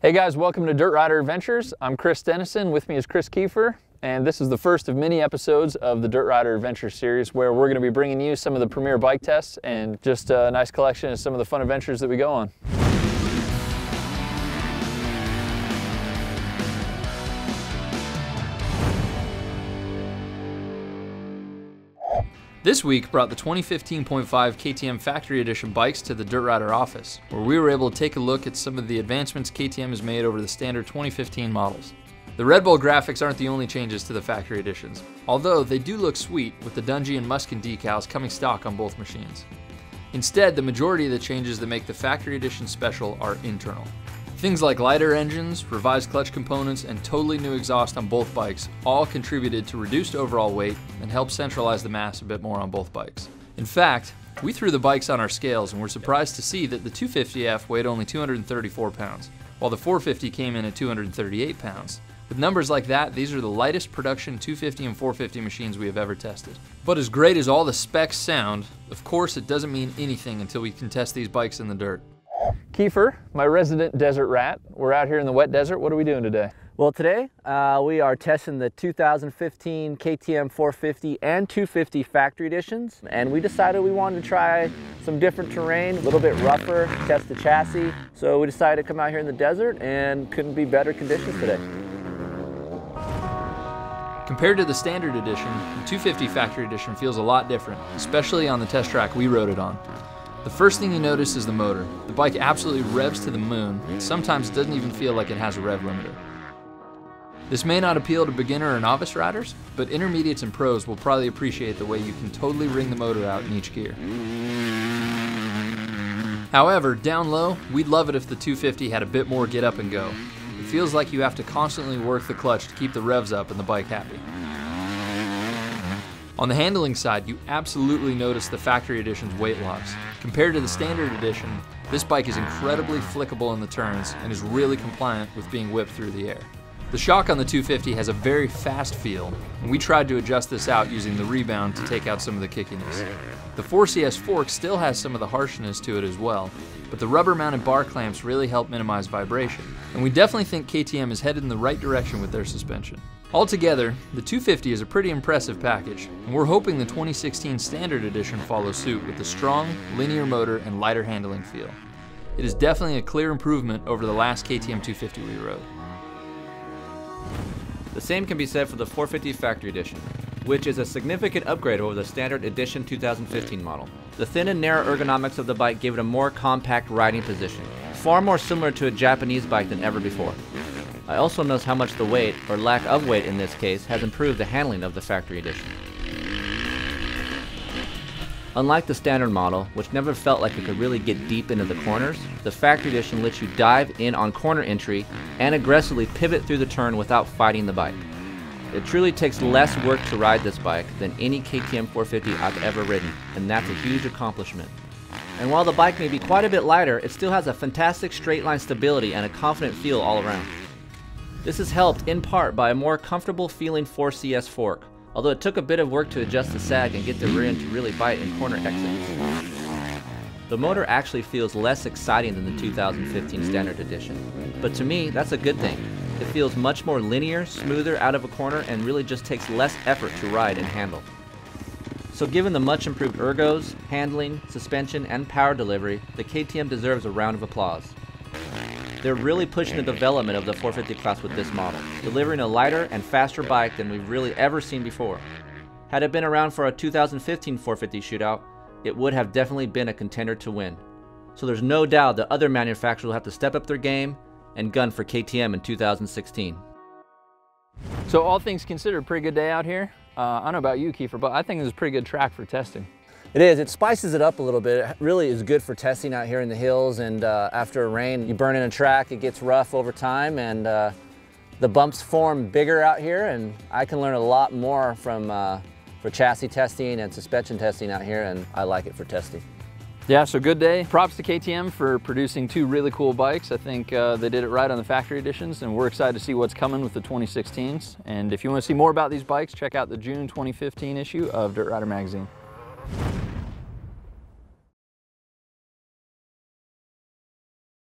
Hey guys, welcome to Dirt Rider Adventures. I'm Kris Denison, with me is Kris Keefer, and this is the first of many episodes of the Dirt Rider Adventures series where we're going to be bringing you some of the premier bike tests and just a nice collection of some of the fun adventures that we go on. This week brought the 2015.5 KTM Factory Edition bikes to the Dirt Rider office, where we were able to take a look at some of the advancements KTM has made over the standard 2015 models. The Red Bull graphics aren't the only changes to the Factory Editions, although they do look sweet with the Dungey and Muskin decals coming stock on both machines. Instead, the majority of the changes that make the Factory Edition special are internal. Things like lighter engines, revised clutch components, and totally new exhaust on both bikes all contributed to reduced overall weight and helped centralize the mass a bit more on both bikes. In fact, we threw the bikes on our scales and were surprised to see that the 250F weighed only 234 pounds, while the 450 came in at 238 pounds. With numbers like that, these are the lightest production 250 and 450 machines we have ever tested. But as great as all the specs sound, of course it doesn't mean anything until we can test these bikes in the dirt. Keefer, my resident desert rat, we're out here in the wet desert. What are we doing today? Well, today we are testing the 2015 KTM 450 and 250 Factory Editions, and we decided we wanted to try some different terrain, a little bit rougher, test the chassis. So we decided to come out here in the desert, and couldn't be better conditions today. Compared to the standard edition, the 250 Factory Edition feels a lot different, especially on the test track we rode it on. The first thing you notice is the motor. The bike absolutely revs to the moon, and sometimes doesn't even feel like it has a rev limiter. This may not appeal to beginner or novice riders, but intermediates and pros will probably appreciate the way you can totally wring the motor out in each gear. However, down low, we'd love it if the 250 had a bit more get up and go. It feels like you have to constantly work the clutch to keep the revs up and the bike happy. On the handling side, you absolutely notice the Factory Edition's weight loss. Compared to the standard edition, this bike is incredibly flickable in the turns and is really compliant with being whipped through the air. The shock on the 250 has a very fast feel, and we tried to adjust this out using the rebound to take out some of the kickiness. The 4CS fork still has some of the harshness to it as well, but the rubber-mounted bar clamps really help minimize vibration, and we definitely think KTM is headed in the right direction with their suspension. Altogether, the 250 is a pretty impressive package, and we're hoping the 2016 Standard Edition follows suit with a strong, linear motor and lighter handling feel. It is definitely a clear improvement over the last KTM 250 we rode. The same can be said for the 450 Factory Edition, which is a significant upgrade over the Standard Edition 2015 model. The thin and narrow ergonomics of the bike give it a more compact riding position, far more similar to a Japanese bike than ever before. I also notice how much the weight, or lack of weight in this case, has improved the handling of the Factory Edition. Unlike the standard model, which never felt like it could really get deep into the corners, the Factory Edition lets you dive in on corner entry and aggressively pivot through the turn without fighting the bike. It truly takes less work to ride this bike than any KTM 450 I've ever ridden, and that's a huge accomplishment. And while the bike may be quite a bit lighter, it still has a fantastic straight line stability and a confident feel all around. This is helped in part by a more comfortable feeling 4CS fork, although it took a bit of work to adjust the sag and get the rear end to really bite in corner exits. The motor actually feels less exciting than the 2015 Standard Edition, but to me that's a good thing. It feels much more linear, smoother out of a corner, and really just takes less effort to ride and handle. So given the much improved ergos, handling, suspension, and power delivery, the KTM deserves a round of applause. They're really pushing the development of the 450 class with this model, delivering a lighter and faster bike than we've really ever seen before. Had it been around for a 2015 450 shootout, it would have definitely been a contender to win. So there's no doubt that other manufacturers will have to step up their game and gun for KTM in 2016. So all things considered, pretty good day out here. I don't know about you, Keefer, but I think this is a pretty good track for testing. It is. It spices it up a little bit. It really is good for testing out here in the hills, and after a rain, you burn in a track, it gets rough over time, and the bumps form bigger out here, and I can learn a lot more from for chassis testing and suspension testing out here, and I like it for testing. Yeah, so good day. Props to KTM for producing two really cool bikes. I think they did it right on the Factory Editions, and we're excited to see what's coming with the 2016s. And if you want to see more about these bikes, check out the June 2015 issue of Dirt Rider magazine.